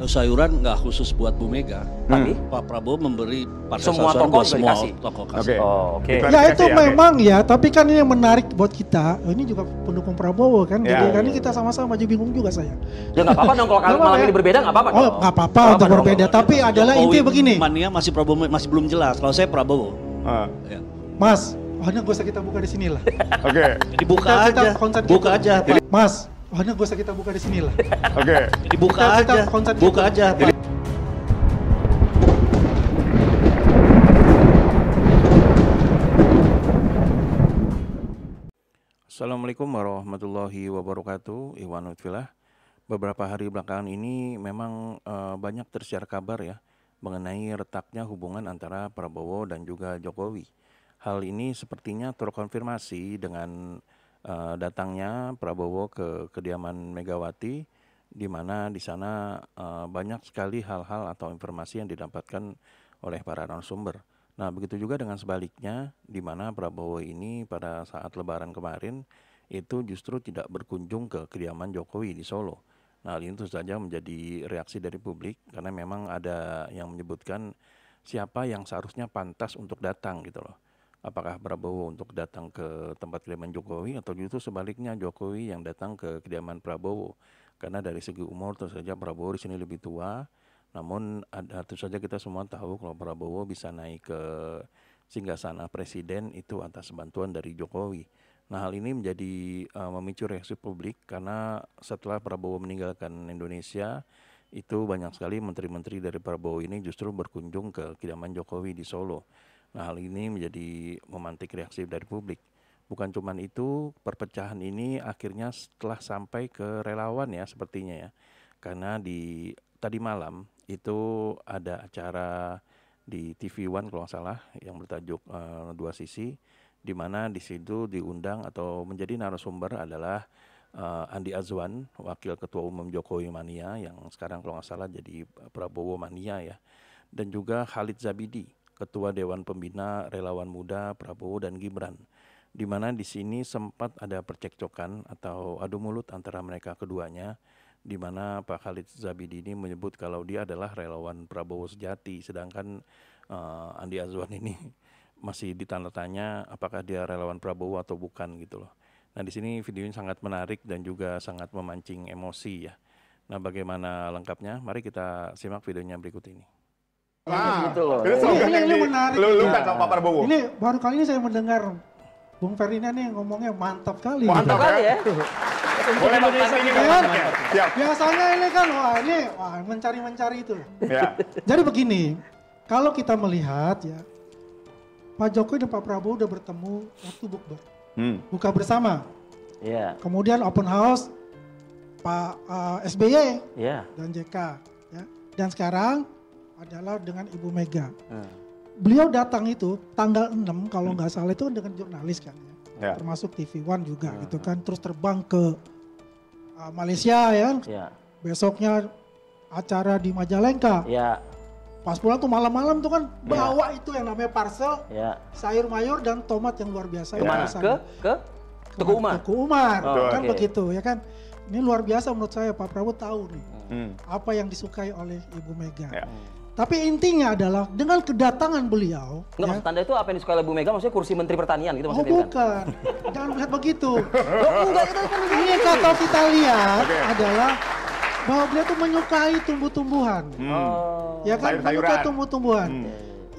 Sayuran nggak khusus buat Bu Mega, tapi Pak Prabowo memberi parcel semua sayuran tokoh buat semua dikasih. tokoh kasih. Oke. Ya itu memang ya, tapi kan ini yang menarik buat kita. Ini juga pendukung Prabowo kan, jadi kan ini kita sama-sama aja bingung juga saya. Ya nggak apa-apa dong kalau malam ini berbeda nggak apa-apa. Oh nggak apa-apa untuk berbeda, tapi adalah intinya begini. Mania masih Prabowo masih belum jelas. Kalau saya Prabowo. Ya. Mas, gak usah kita buka di sini lah. Oke. Dibuka aja. Buka aja. Mas, gak usah kita buka di sini lah. Oke. Dibuka aja. Buka aja. Assalamualaikum warahmatullahi wabarakatuh. Iwan Lutfilah. Beberapa hari belakangan ini memang banyak tersiar kabar ya mengenai retaknya hubungan antara Prabowo dan juga Jokowi. Hal ini sepertinya terkonfirmasi dengan datangnya Prabowo ke kediaman Megawati, di mana di sana banyak sekali hal-hal atau informasi yang didapatkan oleh para narasumber. Nah, begitu juga dengan sebaliknya, di mana Prabowo ini pada saat Lebaran kemarin itu justru tidak berkunjung ke kediaman Jokowi di Solo. Nah, hal ini tentu saja menjadi reaksi dari publik karena memang ada yang menyebutkan siapa yang seharusnya pantas untuk datang gitu loh. Apakah Prabowo untuk datang ke tempat kediaman Jokowi atau justru sebaliknya Jokowi yang datang ke kediaman Prabowo. Karena dari segi umur tentu saja Prabowo di sini lebih tua. Namun tentu saja kita semua tahu kalau Prabowo bisa naik ke singgasana presiden itu atas bantuan dari Jokowi. Nah, hal ini menjadi memicu reaksi publik karena setelah Prabowo meninggalkan Indonesia itu banyak sekali menteri-menteri dari Prabowo ini justru berkunjung ke kediaman Jokowi di Solo. Nah, hal ini menjadi memantik reaksi dari publik. Bukan cuma itu, perpecahan ini akhirnya setelah sampai ke relawan ya sepertinya ya. Karena tadi malam itu ada acara di TV One kalau nggak salah yang bertajuk Dua Sisi, di mana di situ diundang atau menjadi narasumber adalah Andi Azwan, Wakil Ketua Umum Jokowi Mania yang sekarang kalau nggak salah jadi Prabowo Mania ya, dan juga Khalid Zabidi, Ketua Dewan Pembina Relawan Muda Prabowo dan Gibran, di mana di sini sempat ada percekcokan atau adu mulut antara mereka keduanya, di mana Pak Khalid Zabidi ini menyebut kalau dia adalah relawan Prabowo sejati, sedangkan Andi Azwan ini masih ditanda tanya apakah dia relawan Prabowo atau bukan gitu loh. Nah, di sini video ini sangat menarik dan juga sangat memancing emosi ya. Nah, bagaimana lengkapnya? Mari kita simak videonya berikut ini. Gitu loh. Ini menarik. Lu kan sama Pak Prabowo. Ini baru kali ini saya mendengar Bung Ferdinand nih ngomongnya mantap kali. Mantap kali ya. Boleh nanti ini kan. Siap. Biasanya ini kan mencari-mencari itu. Ya. Jadi begini, kalau kita melihat ya, Pak Jokowi dan Pak Prabowo udah bertemu waktu bukber, buka bersama. Iya. Kemudian open house Pak SBY dan JK. Ya. Dan sekarang adalah dengan Ibu Mega. Beliau datang itu tanggal 6 kalau nggak salah itu dengan jurnalis kan ya. Termasuk TV One juga gitu kan. Terus terbang ke Malaysia ya. Besoknya acara di Majalengka. Pas pulang tuh malam-malam tuh kan bawa itu yang namanya parcel, sayur mayur dan tomat yang luar biasa. Kemana? Ke Tuku Umar. Tuku Umar, kan begitu ya kan. Ini luar biasa menurut saya, Pak Prabowo tahu nih apa yang disukai oleh Ibu Mega. Tapi intinya adalah dengan kedatangan beliau. Enggak, maksud Anda itu apa yang disukai oleh Bu Mega? Maksudnya kursi Menteri Pertanian gitu maksudnya? Bukan. Jangan melihat begitu. Enggak, ini kalau kita lihat adalah bahwa beliau tuh menyukai tumbuh-tumbuhan. Ya kan, menyukai tumbuh-tumbuhan.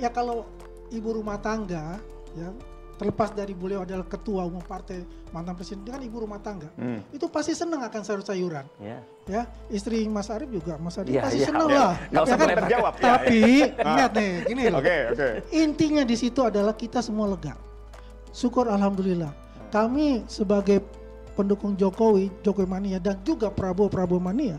Ya kalau ibu rumah tangga, ya terlepas dari beliau adalah ketua umum partai mantan presiden, dia kan ibu rumah tangga. Itu pasti senang akan sayur-sayuran. Ya, istri Mas Arief juga, Mas Arief pasti senang lah. Ya kan? Terjawab. Tapi ingat nih, gini loh. Oke. Intinya di situ adalah kita semua lega. Syukur alhamdulillah. Kami sebagai pendukung Jokowi Mania dan juga Prabowo Mania,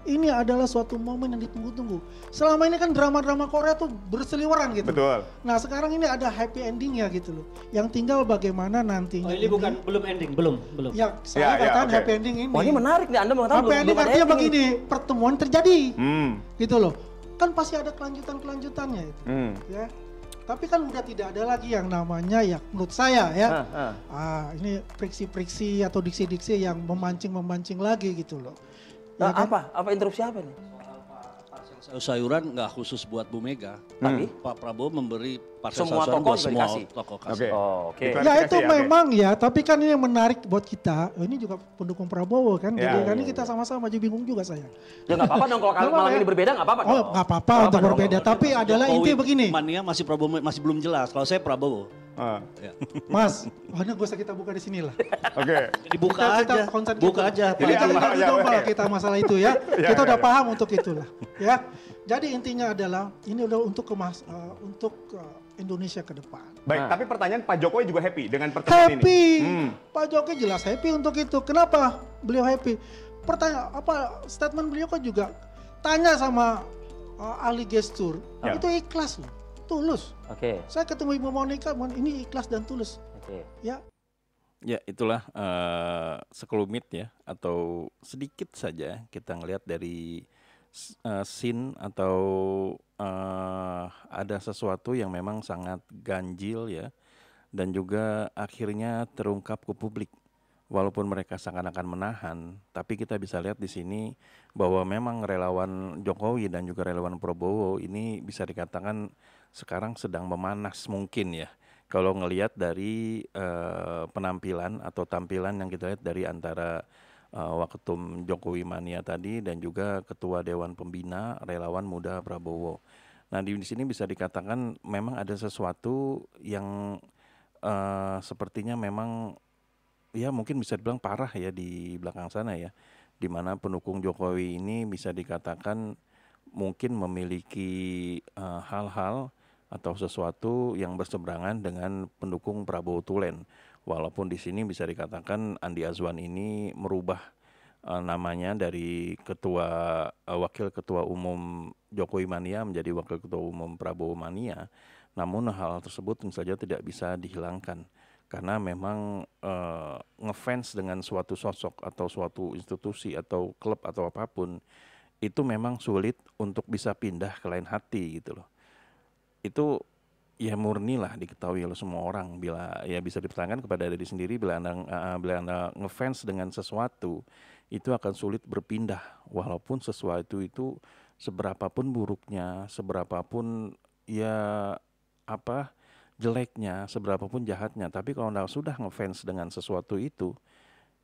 ini adalah suatu momen yang ditunggu-tunggu. Selama ini kan drama-drama Korea tuh berseliweran gitu. Betul. Nah sekarang ini ada happy endingnya gitu loh. Yang tinggal bagaimana nantinya. Ini bukan belum ending, belum. Ya saya katakan happy ending ini. Wah, ini menarik nih, Anda mengatakan happy ending artinya begini, pertemuan terjadi, gitu loh. Kan pasti ada kelanjutannya itu, ya. Tapi kan udah tidak ada lagi yang namanya ya menurut saya ya. Ini friksi-friksi atau diksi-diksi yang memancing lagi gitu loh. Ya kan? Apa interupsi apa nih? sayuran nggak khusus buat Bu Mega, tapi Pak Prabowo memberi parcel Semua sayuran tokoh buat juga semua dikasih. tokoh Oke. kasih. Oke. Ya itu memang ya, tapi kan ini yang menarik buat kita. Ini juga pendukung Prabowo kan, jadi kan ini kita sama-sama jadi bingung juga saya. Ya nggak apa-apa dong kalau malam ini berbeda nggak apa-apa. Oh nggak apa-apa untuk berbeda, tapi adalah inti begini. Mania masih Prabowo masih belum jelas. Kalau saya Prabowo. Ya. Mas, gak usah kita buka di sini lah. Oke. Dibuka aja. konsen Buka gitu. aja. Jadi Jadi jangan ya, coba oke. kita masalah itu ya. Kita udah paham untuk itulah. Ya. Jadi intinya adalah ini udah untuk Indonesia ke depan. Baik, tapi pertanyaan Pak Jokowi juga happy dengan pertemuan ini. Happy. Pak Jokowi jelas happy untuk itu. Kenapa beliau happy? Statement beliau kan juga tanya sama ahli gestur. Ya. Itu ikhlas loh. Tulus. Oke. Saya ketemu Ibu Monica, ini ikhlas dan tulus. Oke. Ya. Ya itulah sekelumit ya atau sedikit saja kita ngelihat dari scene atau ada sesuatu yang memang sangat ganjil ya dan juga akhirnya terungkap ke publik. Walaupun mereka seakan-akan menahan, tapi kita bisa lihat di sini bahwa memang relawan Jokowi dan juga relawan Prabowo ini bisa dikatakan sekarang sedang memanas mungkin ya. Kalau ngelihat dari penampilan atau tampilan yang kita lihat dari antara Waketum Jokowi Mania tadi dan juga Ketua Dewan Pembina Relawan Muda Prabowo. Nah di sini bisa dikatakan memang ada sesuatu yang sepertinya memang ya mungkin bisa dibilang parah ya di belakang sana ya, di mana pendukung Jokowi ini bisa dikatakan mungkin memiliki hal-hal atau sesuatu yang berseberangan dengan pendukung Prabowo Tulen. Walaupun di sini bisa dikatakan Andi Azwan ini merubah namanya dari wakil ketua umum Jokowi Mania menjadi wakil ketua umum Prabowo Mania. Namun hal tersebut tentu saja tidak bisa dihilangkan. Karena memang ngefans dengan suatu sosok atau suatu institusi atau klub atau apapun itu memang sulit untuk bisa pindah ke lain hati gitu loh. Itu ya murni lah diketahui oleh semua orang bila ya bisa dipertanyakan kepada diri sendiri bila anda ngefans dengan sesuatu itu akan sulit berpindah walaupun sesuatu itu seberapapun buruknya, seberapapun ya jeleknya, seberapapun jahatnya, tapi kalau Anda sudah ngefans dengan sesuatu itu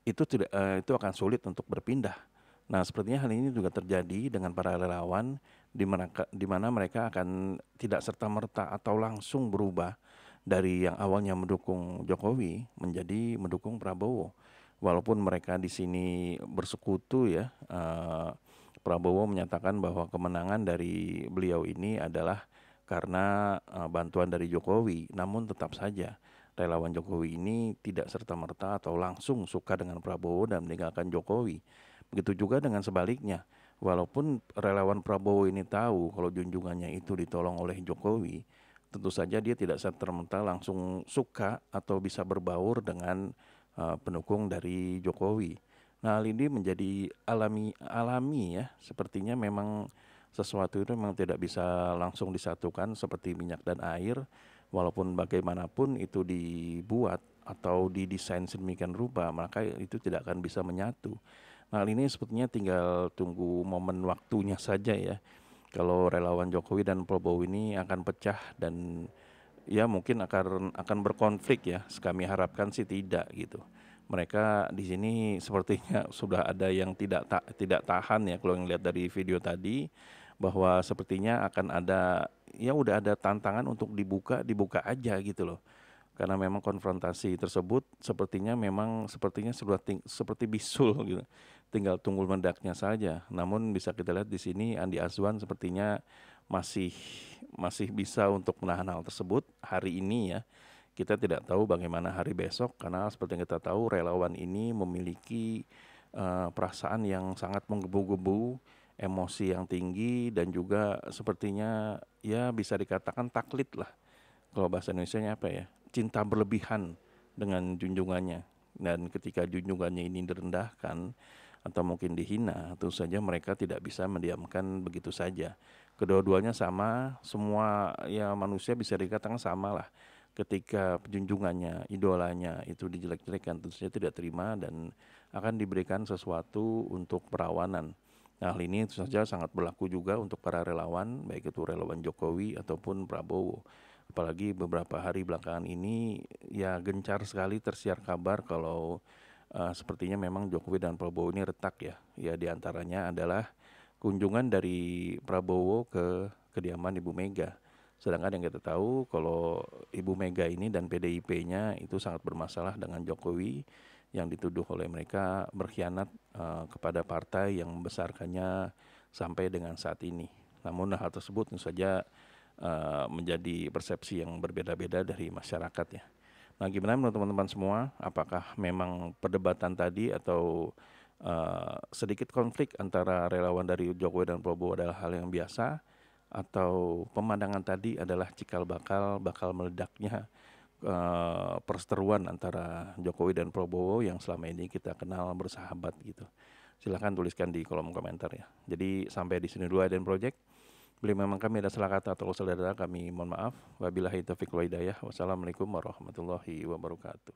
tidak itu akan sulit untuk berpindah. Nah, sepertinya hal ini juga terjadi dengan para relawan di mana mereka akan tidak serta-merta atau langsung berubah dari yang awalnya mendukung Jokowi menjadi mendukung Prabowo. Walaupun mereka di sini bersekutu ya, Prabowo menyatakan bahwa kemenangan dari beliau ini adalah karena bantuan dari Jokowi, namun tetap saja relawan Jokowi ini tidak serta-merta atau langsung suka dengan Prabowo dan meninggalkan Jokowi. Begitu juga dengan sebaliknya, walaupun relawan Prabowo ini tahu kalau junjungannya itu ditolong oleh Jokowi, tentu saja dia tidak serta-merta langsung suka atau bisa berbaur dengan pendukung dari Jokowi. Nah, hal ini menjadi alami ya, sepertinya memang sesuatu itu memang tidak bisa langsung disatukan seperti minyak dan air, walaupun bagaimanapun itu dibuat atau didesain sedemikian rupa, maka itu tidak akan bisa menyatu. Nah, hal ini sepertinya tinggal tunggu momen waktunya saja ya. Kalau relawan Jokowi dan Prabowo ini akan pecah dan ya mungkin akan berkonflik ya. Kami harapkan sih tidak gitu. Mereka di sini sepertinya sudah ada yang tidak tahan ya kalau yang lihat dari video tadi, bahwa sepertinya akan ada ya udah ada tantangan untuk dibuka aja gitu loh. Karena memang konfrontasi tersebut sepertinya sudah seperti bisul gitu. Tinggal tunggu meledaknya saja. Namun bisa kita lihat di sini Andi Azwan sepertinya masih bisa untuk menahan hal tersebut hari ini ya. Kita tidak tahu bagaimana hari besok karena seperti yang kita tahu relawan ini memiliki perasaan yang sangat menggebu-gebu, emosi yang tinggi dan juga sepertinya ya bisa dikatakan taklid lah. Kalau bahasa Indonesianya apa ya? Cinta berlebihan dengan junjungannya. Dan ketika junjungannya ini direndahkan atau mungkin dihina, tentu saja mereka tidak bisa mendiamkan begitu saja. Kedua-duanya sama, semua ya manusia bisa dikatakan sama lah. Ketika junjungannya, idolanya itu dijelek-jelekan, tentu saja tidak terima dan akan diberikan sesuatu untuk perawanan. Nah, hal ini tentu saja sangat berlaku juga untuk para relawan, baik itu relawan Jokowi ataupun Prabowo. Apalagi beberapa hari belakangan ini ya gencar sekali tersiar kabar kalau sepertinya memang Jokowi dan Prabowo ini retak ya. Ya diantaranya adalah kunjungan dari Prabowo ke kediaman Ibu Mega. Sedangkan yang kita tahu kalau Ibu Mega ini dan PDIP-nya itu sangat bermasalah dengan Jokowi yang dituduh oleh mereka berkhianat kepada partai yang membesarkannya sampai dengan saat ini. Namun hal tersebut tentu saja menjadi persepsi yang berbeda-beda dari masyarakat ya. Nah, gimana menurut teman-teman semua? Apakah memang perdebatan tadi atau sedikit konflik antara relawan dari Jokowi dan Prabowo adalah hal yang biasa, atau pemandangan tadi adalah cikal bakal meledaknya perseteruan antara Jokowi dan Prabowo yang selama ini kita kenal bersahabat gitu. Silahkan tuliskan di kolom komentar ya. Jadi sampai di sini dulu Aiden Project. Bila memang kami ada salah kata atau saudara kami mohon maaf. Wabillahi taufiq wal hidayah. Wassalamualaikum warahmatullahi wabarakatuh.